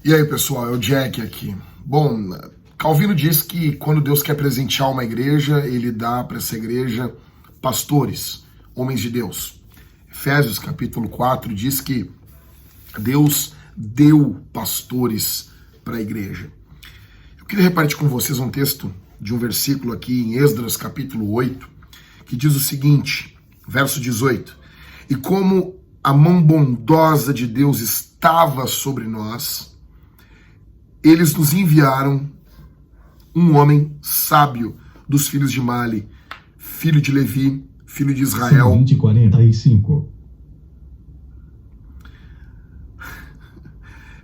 E aí, pessoal, é o Jack aqui. Bom, Calvino diz que quando Deus quer presentear uma igreja, ele dá para essa igreja pastores, homens de Deus. Efésios capítulo 4 diz que Deus deu pastores para a igreja. Eu queria repartir com vocês um texto de um versículo aqui em Esdras capítulo 8, que diz o seguinte, verso 18: E como a mão bondosa de Deus estava sobre nós, eles nos enviaram um homem sábio dos filhos de Mali, filho de Levi, filho de Israel. 20:45.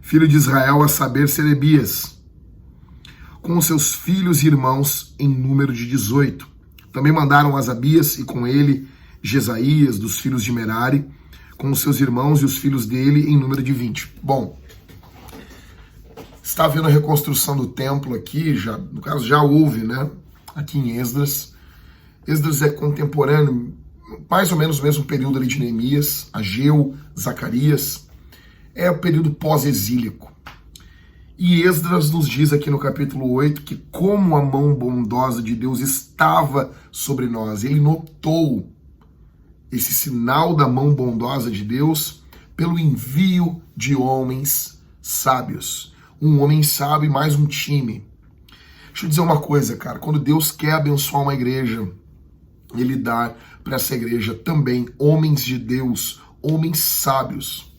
Filho de Israel, a saber, Serebias, com seus filhos e irmãos em número de 18. Também mandaram Asabias e com ele Jesaías, dos filhos de Merari, com os seus irmãos e os filhos dele em número de 20. Bom, está havendo a reconstrução do templo aqui, no caso já houve, né? Aqui em Esdras. Esdras é contemporâneo, mais ou menos o mesmo período ali de Neemias, Ageu, Zacarias. É o período pós-exílico. E Esdras nos diz aqui no capítulo 8 que como a mão bondosa de Deus estava sobre nós. Ele notou esse sinal da mão bondosa de Deus pelo envio de homens sábios. Um homem sábio e mais um time. Deixa eu dizer uma coisa, cara. Quando Deus quer abençoar uma igreja, ele dá para essa igreja também homens de Deus, homens sábios.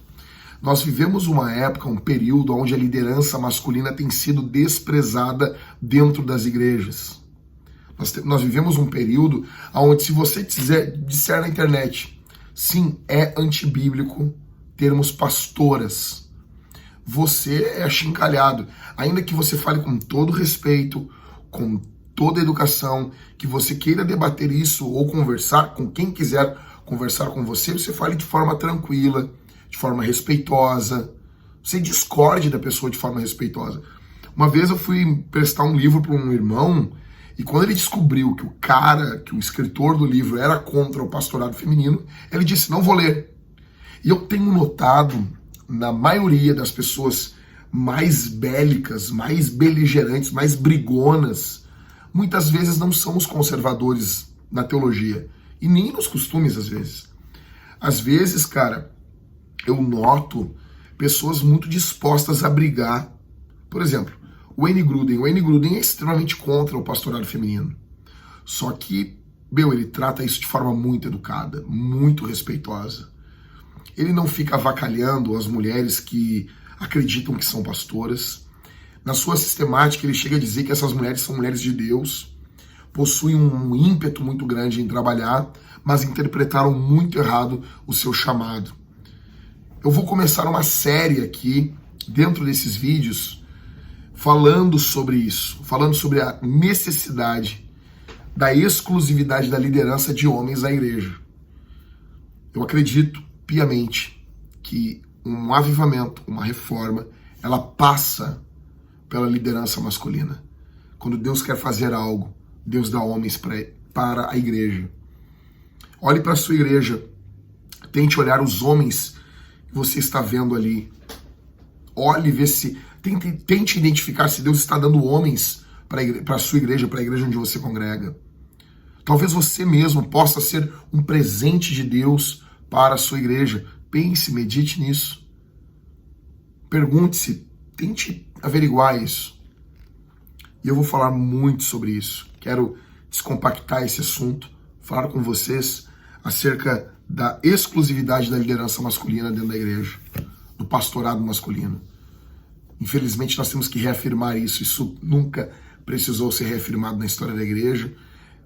Nós vivemos uma época, um período onde a liderança masculina tem sido desprezada dentro das igrejas. Nós vivemos um período onde, se você disser na internet, sim, é antibíblico termos pastoras, você é achincalhado. Ainda que você fale com todo respeito, com toda educação, que você queira debater isso ou conversar com quem quiser conversar com você, você fale de forma tranquila, de forma respeitosa. Você discorde da pessoa de forma respeitosa. Uma vez eu fui prestar um livro para um irmão e quando ele descobriu que o escritor do livro era contra o pastorado feminino, ele disse, não vou ler. E eu tenho notado na maioria das pessoas mais bélicas, mais beligerantes, mais brigonas, muitas vezes não são os conservadores na teologia e nem nos costumes, às vezes. Às vezes, cara, eu noto pessoas muito dispostas a brigar. Por exemplo, o Wayne Grudem é extremamente contra o pastorado feminino. Só que, ele trata isso de forma muito educada, muito respeitosa. Ele não fica avacalhando as mulheres que acreditam que são pastoras. Na sua sistemática, ele chega a dizer que essas mulheres são mulheres de Deus, possuem um ímpeto muito grande em trabalhar, mas interpretaram muito errado o seu chamado. Eu vou começar uma série aqui, dentro desses vídeos, falando sobre isso, falando sobre a necessidade da exclusividade da liderança de homens na igreja. Eu acredito piamente que um avivamento, uma reforma, ela passa pela liderança masculina. Quando Deus quer fazer algo, Deus dá homens para a igreja. Olhe para a sua igreja, tente olhar os homens que você está vendo ali. Olhe, vê se tente identificar se Deus está dando homens para a sua igreja, para a igreja onde você congrega. Talvez você mesmo possa ser um presente de Deus para a sua igreja. Pense, medite nisso. Pergunte-se, tente averiguar isso. E eu vou falar muito sobre isso. Quero descompactar esse assunto, falar com vocês acerca da exclusividade da liderança masculina dentro da igreja, do pastorado masculino. Infelizmente, nós temos que reafirmar isso. Isso nunca precisou ser reafirmado na história da igreja,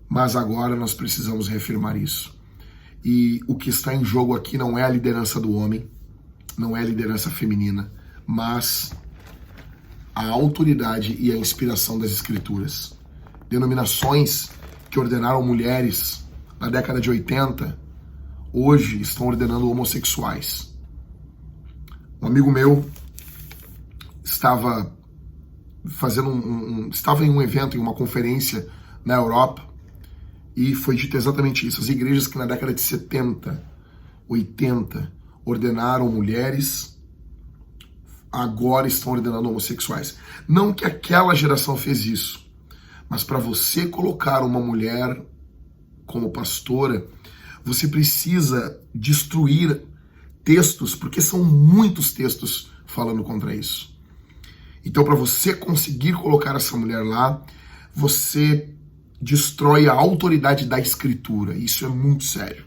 mas agora nós precisamos reafirmar isso. E o que está em jogo aqui não é a liderança do homem, não é a liderança feminina, mas a autoridade e a inspiração das escrituras. Denominações que ordenaram mulheres na década de 80, hoje estão ordenando homossexuais. Um amigo meu estava estava em um evento, em uma conferência na Europa, e foi dito exatamente isso. As igrejas que na década de 70, 80, ordenaram mulheres agora estão ordenando homossexuais. Não que aquela geração fez isso, mas para você colocar uma mulher como pastora, você precisa destruir textos, porque são muitos textos falando contra isso. Então, para você conseguir colocar essa mulher lá, você destrói a autoridade da Escritura. Isso é muito sério.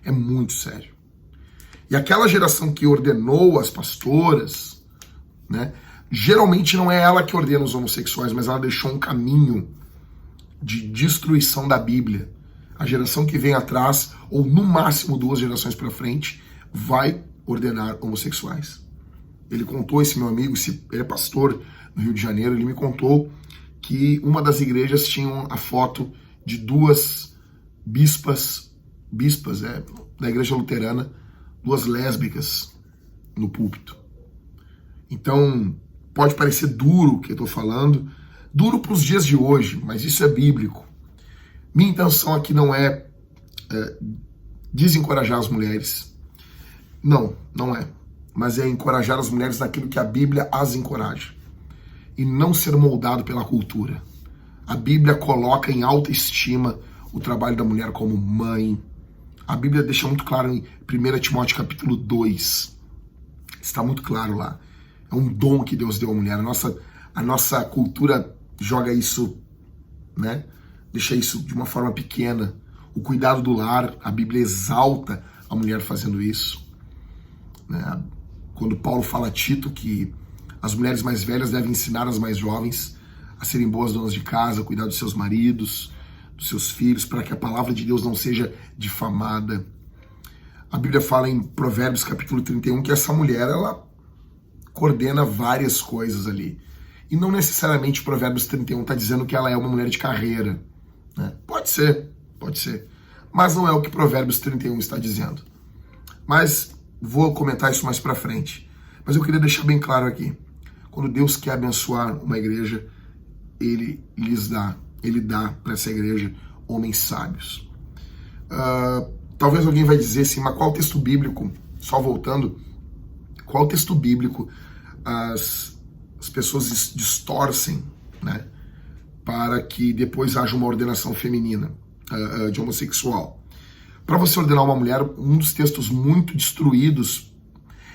É muito sério. E aquela geração que ordenou as pastoras, né, geralmente não é ela que ordena os homossexuais, mas ela deixou um caminho de destruição da Bíblia. A geração que vem atrás, ou no máximo 2 gerações para frente, vai ordenar homossexuais. Ele contou, esse meu amigo, ele é pastor no Rio de Janeiro, ele me contou que uma das igrejas tinha a foto de 2 bispas da igreja luterana, 2 lésbicas no púlpito. Então, pode parecer duro o que eu estou falando, duro para os dias de hoje, mas isso é bíblico. Minha intenção aqui não é desencorajar as mulheres. Não é. Mas é encorajar as mulheres naquilo que a Bíblia as encoraja. E não ser moldado pela cultura. A Bíblia coloca em alta estima o trabalho da mulher como mãe. A Bíblia deixa muito claro em 1 Timóteo capítulo 2. Está muito claro lá. É um dom que Deus deu à mulher. A nossa cultura joga isso, né? Deixa isso de uma forma pequena. O cuidado do lar, a Bíblia exalta a mulher fazendo isso. Né? Quando Paulo fala a Tito que as mulheres mais velhas devem ensinar as mais jovens a serem boas donas de casa, cuidar dos seus maridos, dos seus filhos, para que a palavra de Deus não seja difamada. A Bíblia fala em Provérbios capítulo 31 que essa mulher, ela coordena várias coisas ali. E não necessariamente Provérbios 31 está dizendo que ela é uma mulher de carreira. Né? Pode ser. Mas não é o que Provérbios 31 está dizendo. Mas vou comentar isso mais pra frente. Mas eu queria deixar bem claro aqui. Quando Deus quer abençoar uma igreja, Ele dá para essa igreja homens sábios. Talvez alguém vai dizer assim, mas qual texto bíblico, só voltando, qual texto bíblico as pessoas distorcem, né, para que depois haja uma ordenação feminina de homossexual? Para você ordenar uma mulher, um dos textos muito destruídos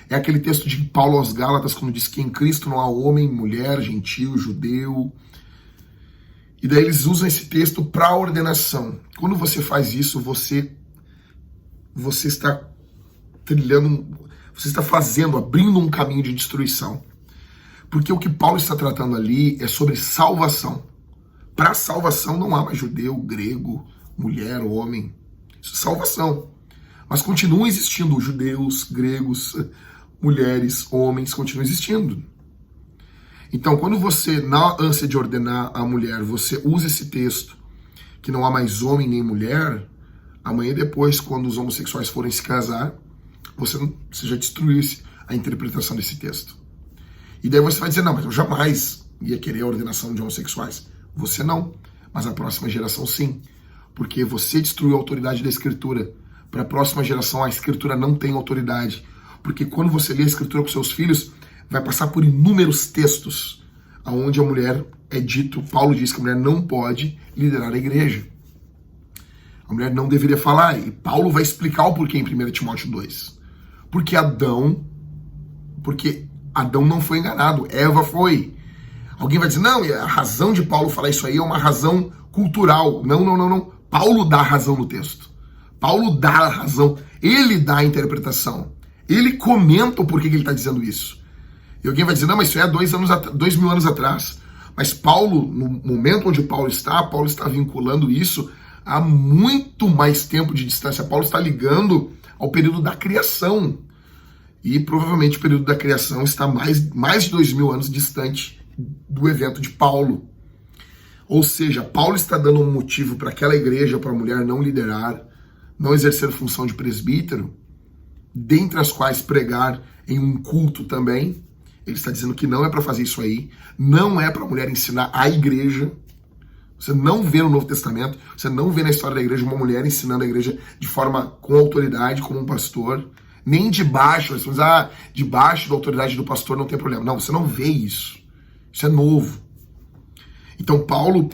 é aquele texto de Paulo aos Gálatas, quando diz que em Cristo não há homem, mulher, gentil, judeu. E daí eles usam esse texto para ordenação. Quando você faz isso, você está abrindo um caminho de destruição. Porque o que Paulo está tratando ali é sobre salvação. Para salvação não há mais judeu, grego, mulher, homem. Isso é salvação. Mas continuam existindo judeus, gregos, mulheres, homens, continuam existindo. Então, quando você, na ânsia de ordenar a mulher, você usa esse texto, que não há mais homem nem mulher, amanhã depois, quando os homossexuais forem se casar, você já destruiu a interpretação desse texto. E daí você vai dizer, não, mas eu jamais ia querer a ordenação de homossexuais. Você não, mas a próxima geração sim. Porque você destruiu a autoridade da Escritura. Para a próxima geração, a Escritura não tem autoridade. Porque quando você lê a Escritura com seus filhos, vai passar por inúmeros textos onde a mulher é dito, Paulo diz que a mulher não pode liderar a igreja. A mulher não deveria falar. E Paulo vai explicar o porquê em 1 Timóteo 2. Porque Adão não foi enganado, Eva foi. Alguém vai dizer, não, a razão de Paulo falar isso aí é uma razão cultural. Não. Paulo dá a razão no texto. Paulo dá a razão. Ele dá a interpretação. Ele comenta o porquê que ele está dizendo isso. E alguém vai dizer, não, mas isso é há 2000 anos atrás. Mas Paulo, no momento onde Paulo está vinculando isso a muito mais tempo de distância. Paulo está ligando ao período da criação. E provavelmente o período da criação está mais de 2000 anos distante do evento de Paulo. Ou seja, Paulo está dando um motivo para aquela igreja, para a mulher não liderar, não exercer função de presbítero, dentre as quais pregar em um culto também. Ele está dizendo que não é para fazer isso aí, não é para a mulher ensinar a igreja. Você não vê no Novo Testamento, você não vê na história da igreja uma mulher ensinando a igreja de forma com autoridade, como um pastor. nem debaixo, debaixo da autoridade do pastor não tem problema. Não, você não vê isso. Isso é novo. Então Paulo,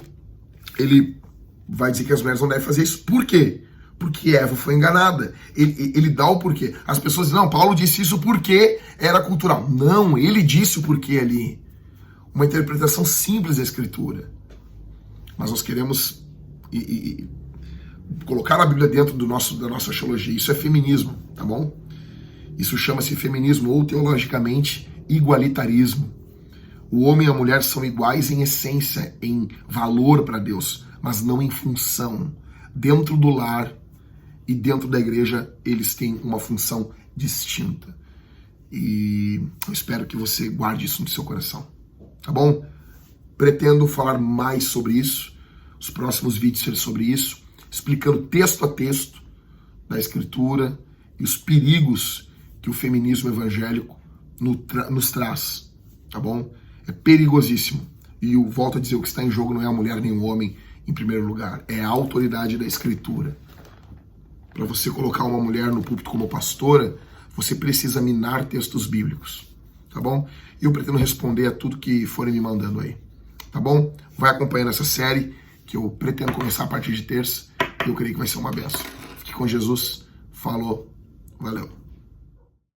ele vai dizer que as mulheres não devem fazer isso. Por quê? Porque Eva foi enganada. Ele dá o porquê. As pessoas dizem, não, Paulo disse isso porque era cultural. Não, ele disse o porquê ali. Uma interpretação simples da Escritura. Mas nós queremos colocar a Bíblia dentro da nossa teologia. Isso é feminismo, tá bom? Isso chama-se feminismo ou teologicamente igualitarismo. O homem e a mulher são iguais em essência, em valor para Deus, mas não em função. Dentro do lar e dentro da igreja, eles têm uma função distinta. E eu espero que você guarde isso no seu coração, tá bom? Pretendo falar mais sobre isso, os próximos vídeos serão sobre isso, explicando texto a texto da Escritura e os perigos que o feminismo evangélico nos traz, tá bom? É perigosíssimo. E eu volto a dizer, o que está em jogo não é a mulher nem o homem em primeiro lugar, é a autoridade da Escritura. Para você colocar uma mulher no púlpito como pastora, você precisa minar textos bíblicos, tá bom? E eu pretendo responder a tudo que forem me mandando aí, tá bom? Vai acompanhando essa série, que eu pretendo começar a partir de terça, e eu creio que vai ser uma benção. Fique com Jesus, falou, valeu.